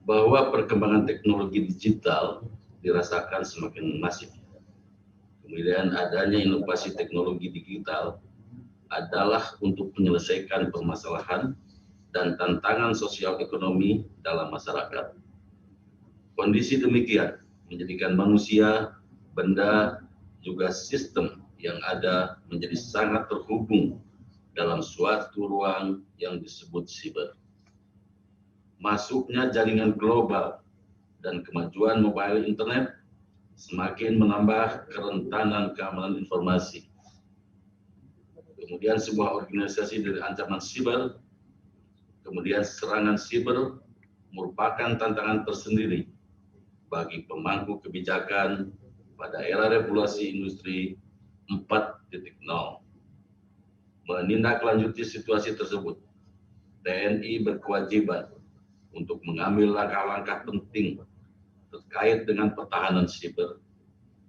bahwa perkembangan teknologi digital dirasakan semakin masif. Kemudian adanya inovasi teknologi digital adalah untuk menyelesaikan permasalahan dan tantangan sosial ekonomi dalam masyarakat. Kondisi demikian menjadikan manusia, benda, juga sistem yang ada menjadi sangat terhubung dalam suatu ruang yang disebut siber. Masuknya jaringan global dan kemajuan mobile internet semakin menambah kerentanan keamanan informasi. Kemudian sebuah organisasi dari ancaman siber, kemudian serangan siber merupakan tantangan tersendiri bagi pemangku kebijakan pada era revolusi industri 4.0. Menindaklanjuti situasi tersebut, TNI berkewajiban untuk mengambil langkah-langkah penting terkait dengan pertahanan siber,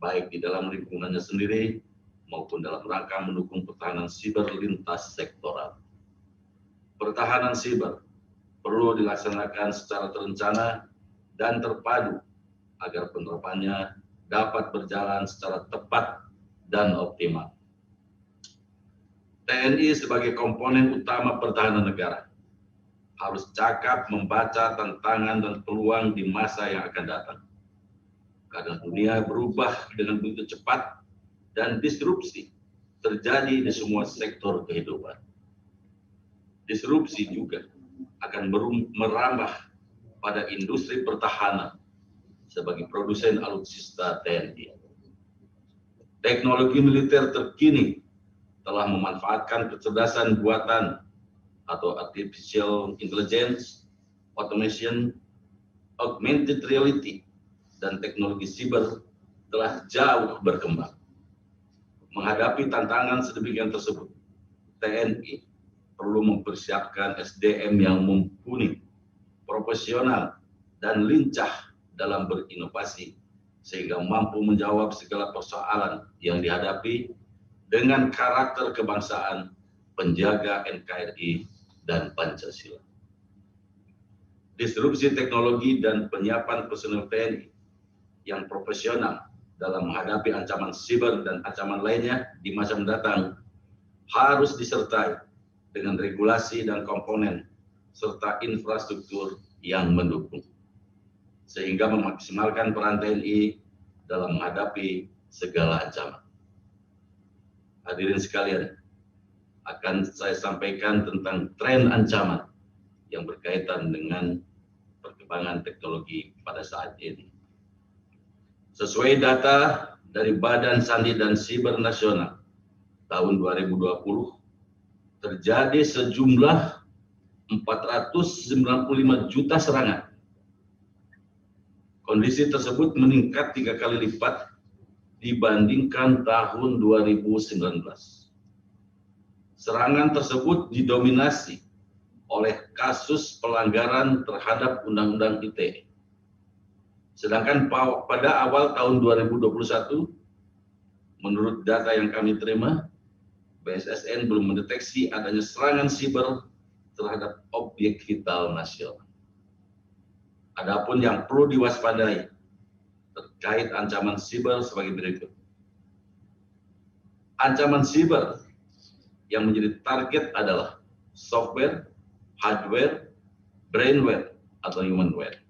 baik di dalam lingkungannya sendiri maupun dalam rangka mendukung pertahanan siber lintas sektoral. Pertahanan siber perlu dilaksanakan secara terencana dan terpadu agar penerapannya dapat berjalan secara tepat dan optimal. TNI sebagai komponen utama pertahanan negara harus cakap membaca tantangan dan peluang di masa yang akan datang. Karena dunia berubah dengan begitu cepat dan disrupsi terjadi di semua sektor kehidupan. Disrupsi juga akan merambah pada industri pertahanan sebagai produsen alutsista TNI. Teknologi militer terkini telah memanfaatkan kecerdasan buatan atau artificial intelligence, automation, augmented reality, dan teknologi siber telah jauh berkembang. Menghadapi tantangan sedemikian tersebut, TNI perlu mempersiapkan SDM yang mumpuni, profesional, dan lincah dalam berinovasi sehingga mampu menjawab segala persoalan yang dihadapi dengan karakter kebangsaan, penjaga NKRI, dan Pancasila. Disrupsi teknologi dan penyiapan personel TNI yang profesional dalam menghadapi ancaman siber dan ancaman lainnya di masa mendatang harus disertai dengan regulasi dan komponen serta infrastruktur yang mendukung, sehingga memaksimalkan peran TNI dalam menghadapi segala ancaman. Hadirin sekalian, akan saya sampaikan tentang tren ancaman yang berkaitan dengan perkembangan teknologi pada saat ini. Sesuai data dari Badan Sandi dan Siber Nasional tahun 2020, terjadi sejumlah 495 juta serangan. Kondisi tersut meningkat 3 kali lipat dibandingkan tahun 2019. Serangan tersebut didominasi oleh kasus pelanggaran terhadap Undang-Undang ITE. Sedangkan pada awal tahun 2021, menurut data yang kami terima, BSSN belum mendeteksi adanya serangan siber terhadap objek vital nasional. Adapun yang perlu diwaspadai terkait ancaman siber sebagai berikut. Ancaman siber yang menjadi target adalah software, hardware, brainware, atau humanware.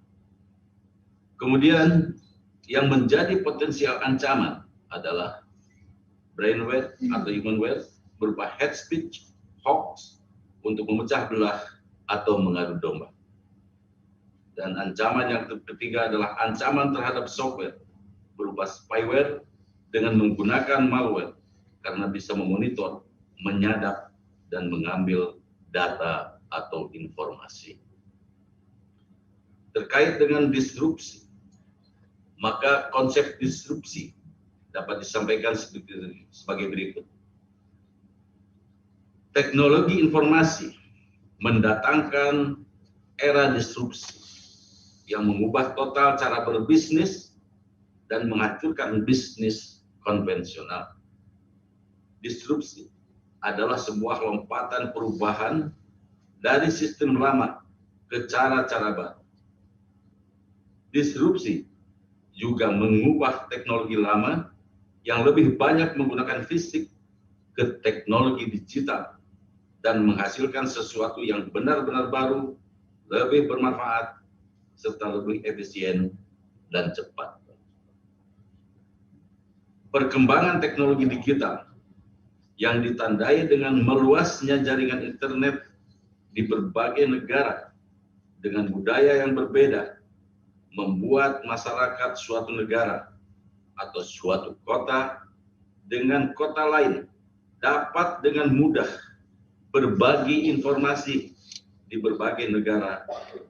Kemudian yang menjadi potensial ancaman adalah brainware atau humanware berupa hate speech, hoax, untuk memecah belah atau mengadu domba. Dan ancaman yang ketiga adalah ancaman terhadap software berupa spyware dengan menggunakan malware karena bisa memonitor, menyadap, dan mengambil data atau informasi. Terkait dengan disrupsi, maka konsep disrupsi dapat disampaikan sebagai berikut. Teknologi informasi mendatangkan era disrupsi yang mengubah total cara berbisnis dan menghancurkan bisnis konvensional. Disrupsi adalah sebuah lompatan perubahan dari sistem lama ke cara-cara baru. Disrupsi juga mengubah teknologi lama yang lebih banyak menggunakan fisik ke teknologi digital dan menghasilkan sesuatu yang benar-benar baru, lebih bermanfaat, serta lebih efisien dan cepat. Perkembangan teknologi digital yang ditandai dengan meluasnya jaringan internet di berbagai negara dengan budaya yang berbeda membuat masyarakat suatu negara atau suatu kota dengan kota lain dapat dengan mudah berbagi informasi di berbagai negara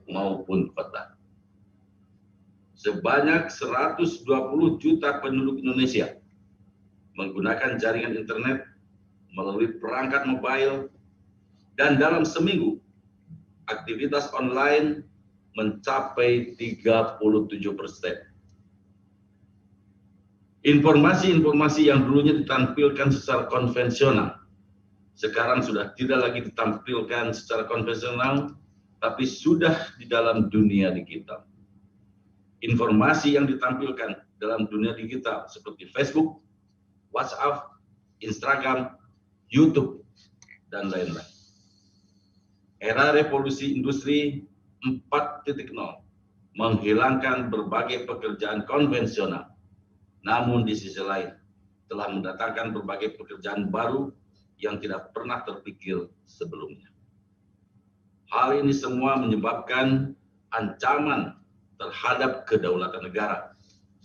maupun kota. Sebanyak 120 juta penduduk Indonesia menggunakan jaringan internet melalui perangkat mobile, dan dalam seminggu aktivitas online mencapai 37%. Informasi-informasi yang dulunya ditampilkan secara konvensional, sekarang sudah tidak lagi ditampilkan secara konvensional, tapi sudah di dalam dunia digital. Informasi yang ditampilkan dalam dunia digital seperti Facebook, WhatsApp, Instagram, YouTube, dan lain-lain. Era revolusi industri 4.0 menghilangkan berbagai pekerjaan konvensional, namun di sisi lain telah mendatangkan berbagai pekerjaan baru yang tidak pernah terpikir sebelumnya. Hal ini semua menyebabkan ancaman terhadap kedaulatan negara,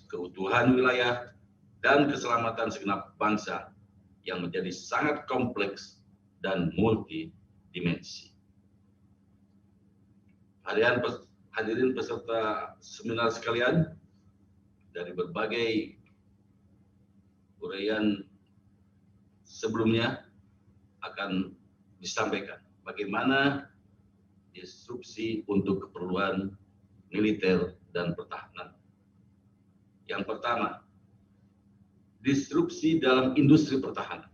keutuhan wilayah, dan keselamatan segenap bangsa yang menjadi sangat kompleks dan multidimensi. Hadirin peserta seminar sekalian, dari berbagai uraian sebelumnya akan disampaikan bagaimana disrupsi untuk keperluan militer dan pertahanan. Yang pertama, disrupsi dalam industri pertahanan.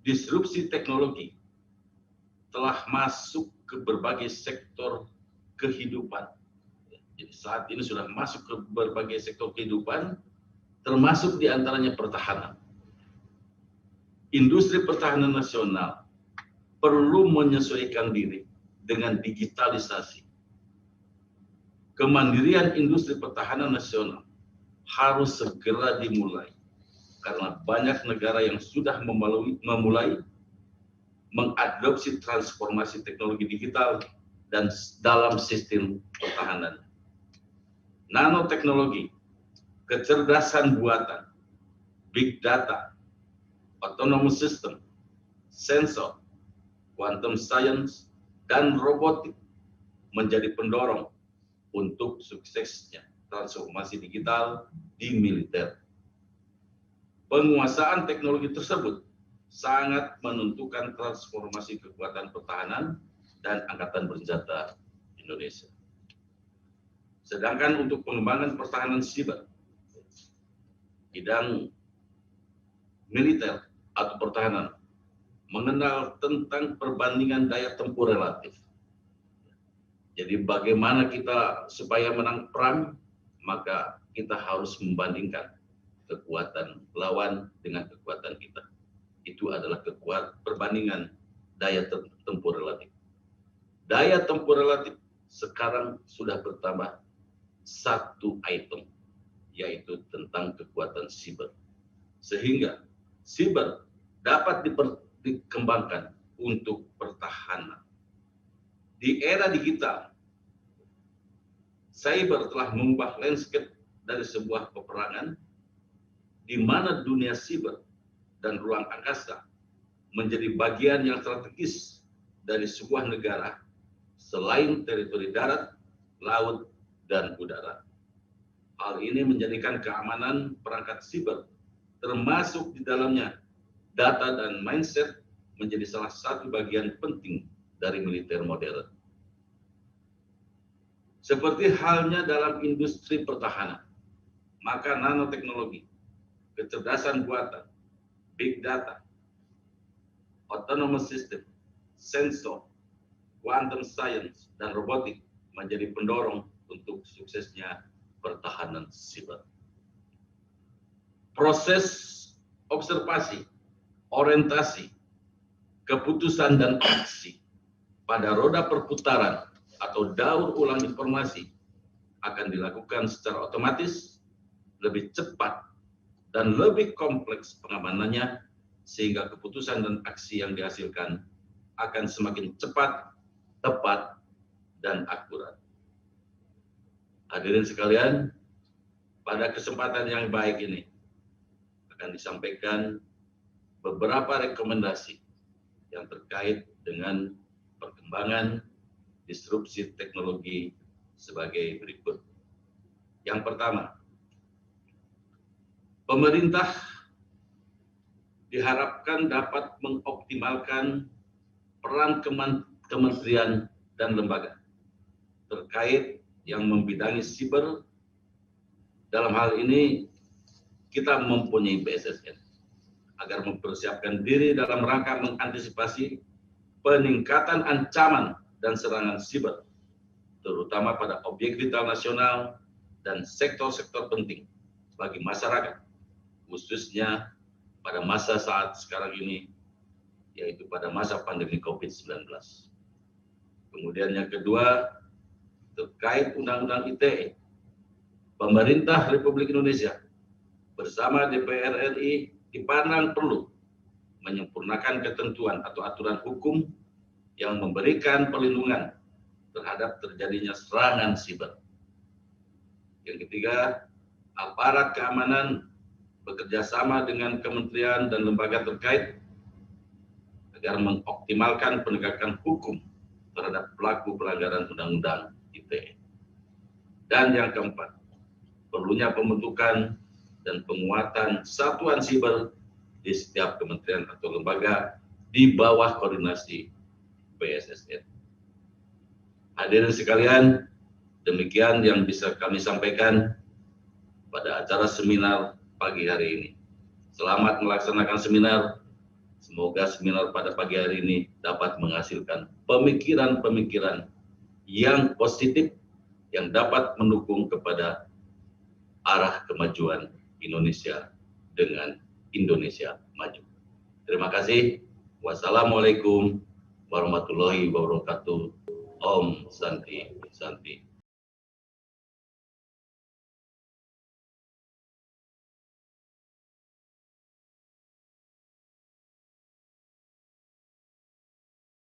Disrupsi teknologi telah masuk ke berbagai sektor kehidupan. Jadi saat ini sudah masuk ke berbagai sektor kehidupan, termasuk diantaranya pertahanan. Industri pertahanan nasional perlu menyesuaikan diri dengan digitalisasi. Kemandirian industri pertahanan nasional harus segera dimulai, karena banyak negara yang sudah memulai mengadopsi transformasi teknologi digital dan dalam sistem pertahanan. Nanoteknologi, kecerdasan buatan, big data, autonomous system, sensor, quantum science, dan robotik menjadi pendorong untuk suksesnya transformasi digital di militer. Penguasaan teknologi tersebut sangat menentukan transformasi kekuatan pertahanan dan angkatan bersenjata Indonesia. Sedangkan untuk pengembangan pertahanan siber, bidang militer atau pertahanan mengenal tentang perbandingan daya tempur relatif. Jadi bagaimana kita supaya menang perang, maka kita harus membandingkan kekuatan lawan dengan kekuatan kita. Itu adalah perbandingan daya tempur relatif. Daya tempur relatif sekarang sudah bertambah satu item, yaitu tentang kekuatan siber. Sehingga siber dapat dikembangkan untuk pertahanan. Di era digital, cyber telah mengubah landscape dari sebuah peperangan di mana dunia siber dan ruang angkasa menjadi bagian yang strategis dari sebuah negara selain teritori darat, laut, dan udara. Hal ini menjadikan keamanan perangkat siber, termasuk di dalamnya data dan mindset, menjadi salah satu bagian penting dari militer modern. Seperti halnya dalam industri pertahanan, maka nanoteknologi, kecerdasan buatan, big data, autonomous system, sensor, quantum science, dan robotik menjadi pendorong untuk suksesnya pertahanan siber. Proses observasi, orientasi, keputusan dan aksi pada roda perputaran atau daur ulang informasi akan dilakukan secara otomatis, lebih cepat, dan lebih kompleks pengamanannya, sehingga keputusan dan aksi yang dihasilkan akan semakin cepat, tepat, dan akurat. Hadirin sekalian, pada kesempatan yang baik ini akan disampaikan beberapa rekomendasi yang terkait dengan perkembangan disrupsi teknologi sebagai berikut. Yang pertama, pemerintah diharapkan dapat mengoptimalkan peran kementerian dan lembaga terkait yang membidangi siber. Dalam hal ini, kita mempunyai BSSN agar mempersiapkan diri dalam rangka mengantisipasi peningkatan ancaman dan serangan siber, terutama pada objek vital nasional dan sektor-sektor penting bagi masyarakat, khususnya pada masa saat sekarang ini, yaitu pada masa pandemi COVID-19. Kemudian yang kedua, terkait Undang-Undang ITE, pemerintah Republik Indonesia bersama DPR RI dipandang perlu menyempurnakan ketentuan atau aturan hukum yang memberikan perlindungan terhadap terjadinya serangan siber. Yang ketiga, aparat keamanan bekerja sama dengan kementerian dan lembaga terkait agar mengoptimalkan penegakan hukum terhadap pelaku pelanggaran Undang-Undang ITE. Dan yang keempat, perlunya pembentukan dan penguatan satuan siber di setiap kementerian atau lembaga di bawah koordinasi BSSN. Hadirin sekalian, demikian yang bisa kami sampaikan pada acara seminar pagi hari ini. Selamat melaksanakan seminar. Semoga seminar pada pagi hari ini dapat menghasilkan pemikiran-pemikiran yang positif yang dapat mendukung kepada arah kemajuan Indonesia dengan Indonesia maju. Terima kasih. Wassalamualaikum warahmatullahi wabarakatuh. Om Santi Santi.